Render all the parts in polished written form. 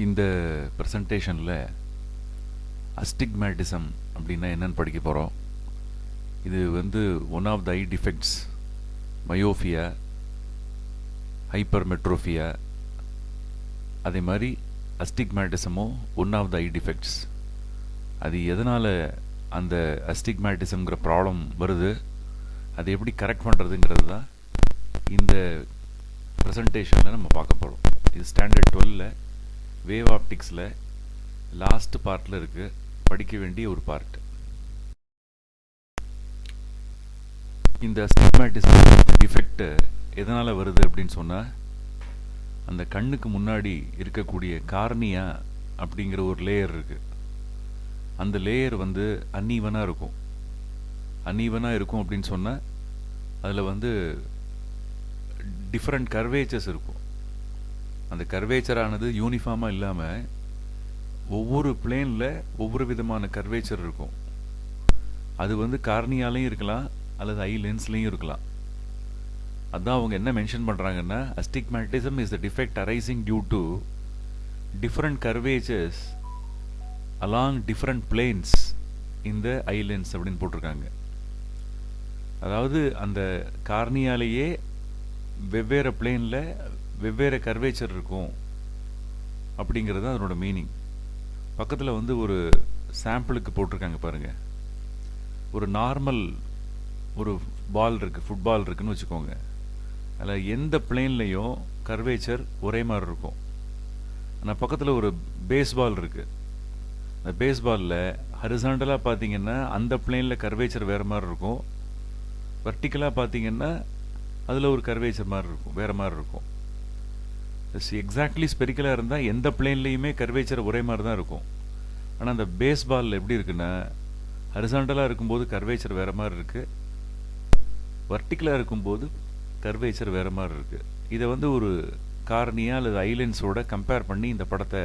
இந்த ப்ரெசன்டேஷனில் அஸ்டிக்மேட்டிசம் அப்படின்னா என்னன்னு படிக்க போகிறோம். இது one of the eye defects, myopia, hypermetropia. அதே மாதிரி அஸ்டிக்மேட்டிசமும் one of the eye defects. அது எதனால் அந்த அஸ்டிக்மேட்டிசம்ங்கிற ப்ராப்ளம் வருது, அதை எப்படி கரெக்ட் பண்ணுறதுங்கிறது தான் இந்த ப்ரெசன்டேஷனில் நம்ம பார்க்க போகிறோம். இது ஸ்டாண்டர்ட் 12ல் வேவ் ஆப்டிக்ஸில் லாஸ்ட் பார்ட்டில் இருக்குது, படிக்க வேண்டிய ஒரு பார்ட். இந்த அஸ்டிக்மேட்டிசம் டிஃபெக்ட் எதனால் வருது அப்படின்னு சொன்னால், அந்த கண்ணுக்கு முன்னாடி இருக்கக்கூடிய கார்னியா அப்படிங்கிற ஒரு லேயர் இருக்குது. அந்த லேயர் அன்ஈவனாக இருக்கும். அன்ஈவனாக இருக்கும் அப்படின்னு சொன்னால் அதில் டிஃப்ரெண்ட் கர்வேச்சர்ஸ் இருக்கும். அந்த கர்வேச்சரானது யூனிஃபார்மாக இல்லாமல் ஒவ்வொரு பிளேனில் ஒவ்வொரு விதமான கர்வேச்சர் இருக்கும். அது கார்னியாலையும் இருக்கலாம் அல்லது ஐ லென்ஸ்லையும் இருக்கலாம். அதான் அவங்க என்ன மென்ஷன் பண்ணுறாங்கன்னா, astigmatism is the defect arising due to different curvatures along different planes இந்த ஐ லென்ஸ் அப்படின்னு போட்டிருக்காங்க. அதாவது அந்த கார்னியாலேயே வெவ்வேறு பிளேனில் வெவ்வேறு கர்வேச்சர் இருக்கும் அப்படிங்கிறது அதனோட மீனிங். பக்கத்தில் ஒரு சாம்பிளுக்கு போட்டிருக்காங்க பாருங்கள். ஒரு நார்மல் ஒரு பால் இருக்குது, ஃபுட்பால் இருக்குதுன்னு வச்சுக்கோங்க. அதில் எந்த பிளேன்லேயும் கர்வேச்சர் ஒரே மாதிரி இருக்கும். ஆனால் பக்கத்தில் ஒரு பேஸ்பால் இருக்குது. அந்த பேஸ்பாலில் ஹரிசாண்டலாக பார்த்தீங்கன்னா அந்த பிளேனில் கர்வேச்சர் வேறு மாதிரி இருக்கும். வெர்டிக்கலாக பார்த்தீங்கன்னா அதில் ஒரு கர்வேச்சர் மாதிரி இருக்கும், வேறு மாதிரி இருக்கும். எக்ஸாக்ட்லி ஸ்பெரிக்கலாக இருந்தால் எந்த பிளேன்லேயுமே கர்வேச்சர் ஒரே மாதிரி தான் இருக்கும். ஆனால் அந்த பேஸ்பாலில் எப்படி இருக்குன்னா, ஹரிசாண்டலாக இருக்கும்போது கர்வேச்சர் வேறு மாதிரி இருக்குது, வெர்டிக்கலாக இருக்கும்போது கர்வேச்சர் வேறு மாதிரி இருக்குது. இதை ஒரு கார்னியா அல்லது ஐலென்ஸோட கம்பேர் பண்ணி இந்த படத்தை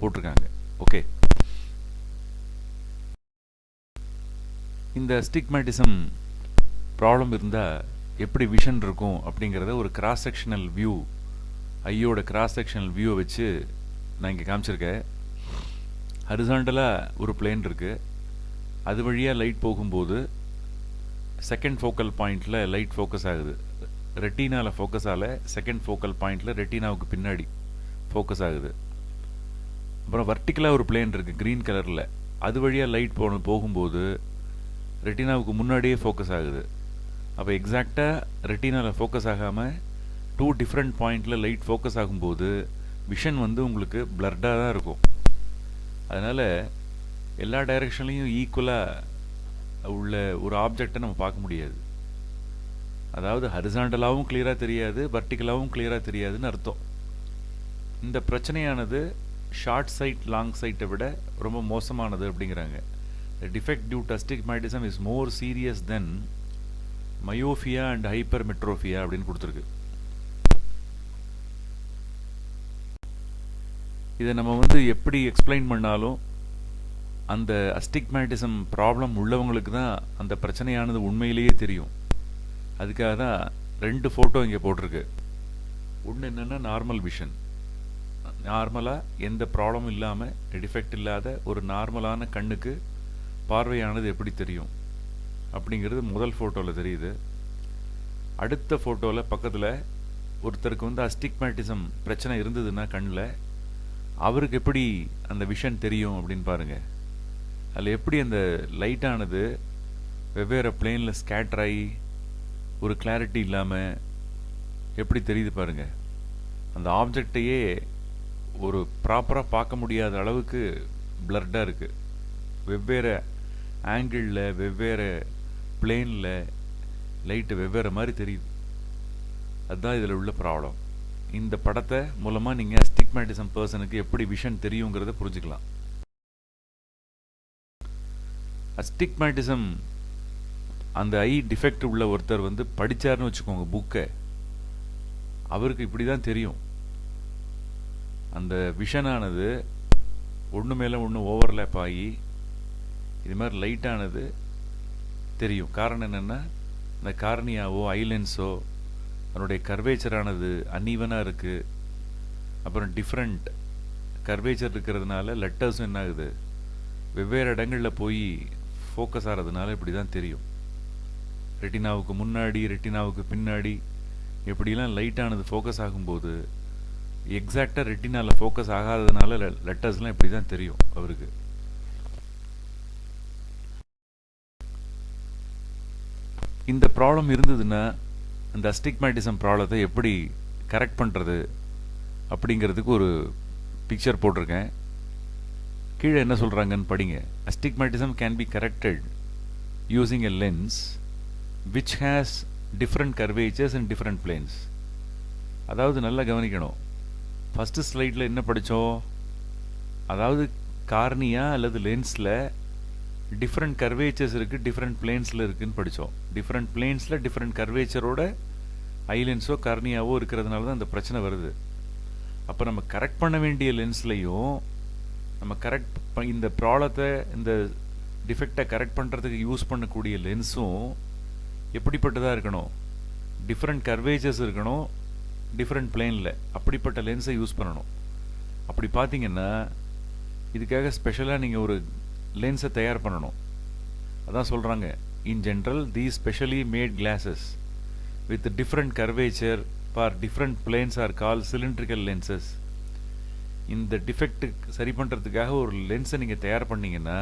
போட்டிருக்காங்க. ஓகே, இந்த அஸ்டிக்மேட்டிசம் ப்ராப்ளம் இருந்தால் எப்படி விஷன் இருக்கும் அப்படிங்கிறத ஒரு கிராஸ் செக்ஷனல் வியூ, ஐயோட கிராஸ் செக்ஷனல் வியூவை வச்சு நான் இங்கே காமிச்சிருக்கேன். ஹரிசாண்டலாக ஒரு பிளேன் இருக்குது. அது வழியாக லைட் போகும்போது செகண்ட் ஃபோக்கல் பாயிண்டில் லைட் ஃபோக்கஸ் ஆகுது. ரெட்டினாவில் ஃபோக்கஸ் ஆகல, செகண்ட் ஃபோக்கல் பாயிண்டில் ரெட்டினாவுக்கு பின்னாடி ஃபோக்கஸ் ஆகுது. அப்புறம் வர்டிக்கலாக ஒரு பிளேன் இருக்குது க்ரீன் கலரில். அது வழியாக லைட் போகும்போது ரெட்டினாவுக்கு முன்னாடியே ஃபோக்கஸ் ஆகுது. அப்போ எக்ஸாக்டாக ரெட்டினாவில் ஃபோக்கஸ் ஆகாமல் 2 டிஃப்ரெண்ட் பாயிண்டில் லைட் ஃபோக்கஸ் ஆகும்போது விஷன் உங்களுக்கு பிளர்டாக தான் இருக்கும். அதனால் எல்லா டைரெக்ஷன்லையும் ஈக்குவலாக உள்ள ஒரு ஆப்ஜெக்டை நம்ம பார்க்க முடியாது. அதாவது ஹரிசாண்டலாகவும் கிளியராக தெரியாது, வர்டிக்கலாகவும் கிளியராக தெரியாதுன்னு அர்த்தம். இந்த பிரச்சனையானது ஷார்ட் சைட் லாங் சைட்டை விட ரொம்ப மோசமானது அப்படிங்கிறாங்க. The defect due to astigmatism is more serious than myopia and hypermetropia அப்படின்னு கொடுத்துருக்கு. இதை நம்ம எப்படி எக்ஸ்பிளைன் பண்ணாலும் அந்த அஸ்டிக்மேட்டிசம் ப்ராப்ளம் உள்ளவங்களுக்கு தான் அந்த பிரச்சனையானது உண்மையிலேயே தெரியும். அதுக்காக தான் 2 ஃபோட்டோ இங்கே போட்டிருக்கு. ஒன்று என்னென்னா நார்மல் விஷன், நார்மலாக எந்த ப்ராப்ளமும் இல்லாமல் டிஃபெக்ட் இல்லாத ஒரு நார்மலான கண்ணுக்கு பார்வையானது எப்படி தெரியும் அப்படிங்கிறது முதல் ஃபோட்டோவில் தெரியுது. அடுத்த ஃபோட்டோவில் பக்கத்தில் ஒருத்தருக்கு அஸ்டிக்மேட்டிசம் பிரச்சனை இருந்ததுன்னா கண்ணில் அவருக்கு எப்படி அந்த விஷன் தெரியும் அப்படின்னு பாருங்கள். அதில் எப்படி அந்த லைட்டானது வெவ்வேறு பிளேனில் ஸ்கேட்டர் ஆகி ஒரு கிளாரிட்டி இல்லாமல் எப்படி தெரியுது பாருங்கள். அந்த ஆப்ஜெக்டையே ஒரு ப்ராப்பராக பார்க்க முடியாத அளவுக்கு பிளர்டாக இருக்குது. வெவ்வேறு ஆங்கிளில் வெவ்வேறு பிளேனில் லைட்டு வெவ்வேறு மாதிரி தெரியுது. அதுதான் இதில் உள்ள ப்ராப்ளம். இந்த படத்தை மூலமாக நீங்கள் அஸ்டிக்மேட்டிசம் பர்சனுக்கு எப்படி விஷன் தெரியுங்கிறத புரிஞ்சுக்கலாம். அஸ்டிக்மேட்டிசம் அந்த ஐ டிஃபெக்ட் உள்ள ஒருத்தர் படித்தார்னு வச்சுக்கோங்க புக்கை, அவருக்கு இப்படி தான் தெரியும். அந்த விஷனானது ஒன்று மேலே ஒன்று ஓவர்லேப் ஆகி இது மாதிரி லைட்டானது தெரியும். காரணம் என்னென்னா, இந்த கார்னியாவோ ஐலென்ஸோ அதனுடைய கர்வேச்சரானது அன்ஈவனாக இருக்குது. அப்புறம் டிஃப்ரெண்ட் கர்வேச்சர் இருக்கிறதுனால லெட்டர்ஸும் என்ன ஆகுது, வெவ்வேறு இடங்களில் போய் ஃபோக்கஸ் ஆகிறதுனால இப்படி தான் தெரியும். ரெட்டினாவுக்கு முன்னாடி, ரெட்டினாவுக்கு பின்னாடி எப்படிலாம் லைட்டானது ஃபோக்கஸ் ஆகும்போது எக்ஸாக்டாக ரெட்டினாவில் ஃபோக்கஸ் ஆகாததுனால லெட்டர்ஸ்லாம் இப்படி தான் தெரியும் அவருக்கு. இந்த ப்ராப்ளம் இருந்ததுன்னா அந்த அஸ்டிக்மேட்டிசம் ப்ராப்ளத்தை எப்படி கரெக்ட் பண்ணுறது அப்படிங்கிறதுக்கு ஒரு பிக்சர் போட்டிருக்கேன். கீழே என்ன சொல்கிறாங்கன்னு படிங்க. Astigmatism can be corrected using a lens which has different curvatures and different planes. அதாவது நல்லா கவனிக்கணும். ஃபஸ்ட்டு ஸ்லைடில் என்ன படித்தோம், அதாவது கார்னியா அல்லது லென்ஸில் டிஃப்ரெண்ட் கர்வேச்சர்ஸ் இருக்குது, டிஃப்ரெண்ட் பிளேன்ஸில் இருக்குதுன்னு படித்தோம். டிஃப்ரெண்ட் பிளேன்ஸில் டிஃப்ரெண்ட் கர்வேச்சரோட ஐலென்ஸோ கார்னியாவோ இருக்கிறதுனால தான் அந்த பிரச்சனை வருது. அப்போ நம்ம கரெக்ட் பண்ண வேண்டிய லென்ஸ்லையும் நம்ம இந்த ப்ராப்ளத்தை, இந்த டிஃபெக்டை கரெக்ட் பண்ணுறதுக்கு யூஸ் பண்ணக்கூடிய லென்ஸும் எப்படிப்பட்டதாக இருக்கணும், டிஃப்ரெண்ட் கர்வேச்சர்ஸ் இருக்கணும் டிஃப்ரெண்ட் பிளேனில். அப்படிப்பட்ட லென்ஸை யூஸ் பண்ணணும். அப்படி பார்த்தீங்கன்னா இதுக்காக ஸ்பெஷலாக நீங்கள் ஒரு லென்ஸை தயார் பண்ணணும். அதான் சொல்கிறாங்க, in general these specially made glasses with different curvature for different planes are call cylindrical lenses. இந்த டிஃபெக்ட் சரி பண்ணுறதுக்காக ஒரு லென்ஸை நீங்கள் தயார் பண்ணிங்கன்னா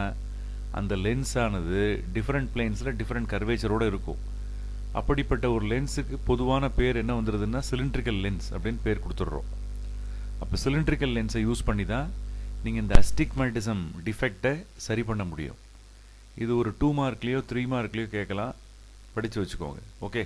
அந்த லென்ஸ் ஆனது டிஃப்ரெண்ட் பிளேன்ஸில் டிஃப்ரெண்ட் கர்வேச்சரோடு இருக்கும். அப்படிப்பட்ட ஒரு லென்ஸுக்கு பொதுவான பேர் என்ன வந்துடுதுன்னா சிலிண்ட்ரிக்கல் லென்ஸ் அப்படின்னு பேர் கொடுத்துட்றோம். அப்போ சிலிண்ட்ரிக்கல் லென்ஸை யூஸ் பண்ணி தான் நீங்கள் இந்த அஸ்டிக்மேட்டிசம் டிஃபெக்டை சரி பண்ண முடியும். இது ஒரு 2 மார்க்லேயோ 3 மார்க்லேயோ கேட்கலாம், படித்து வச்சுக்கோங்க. ஓகே.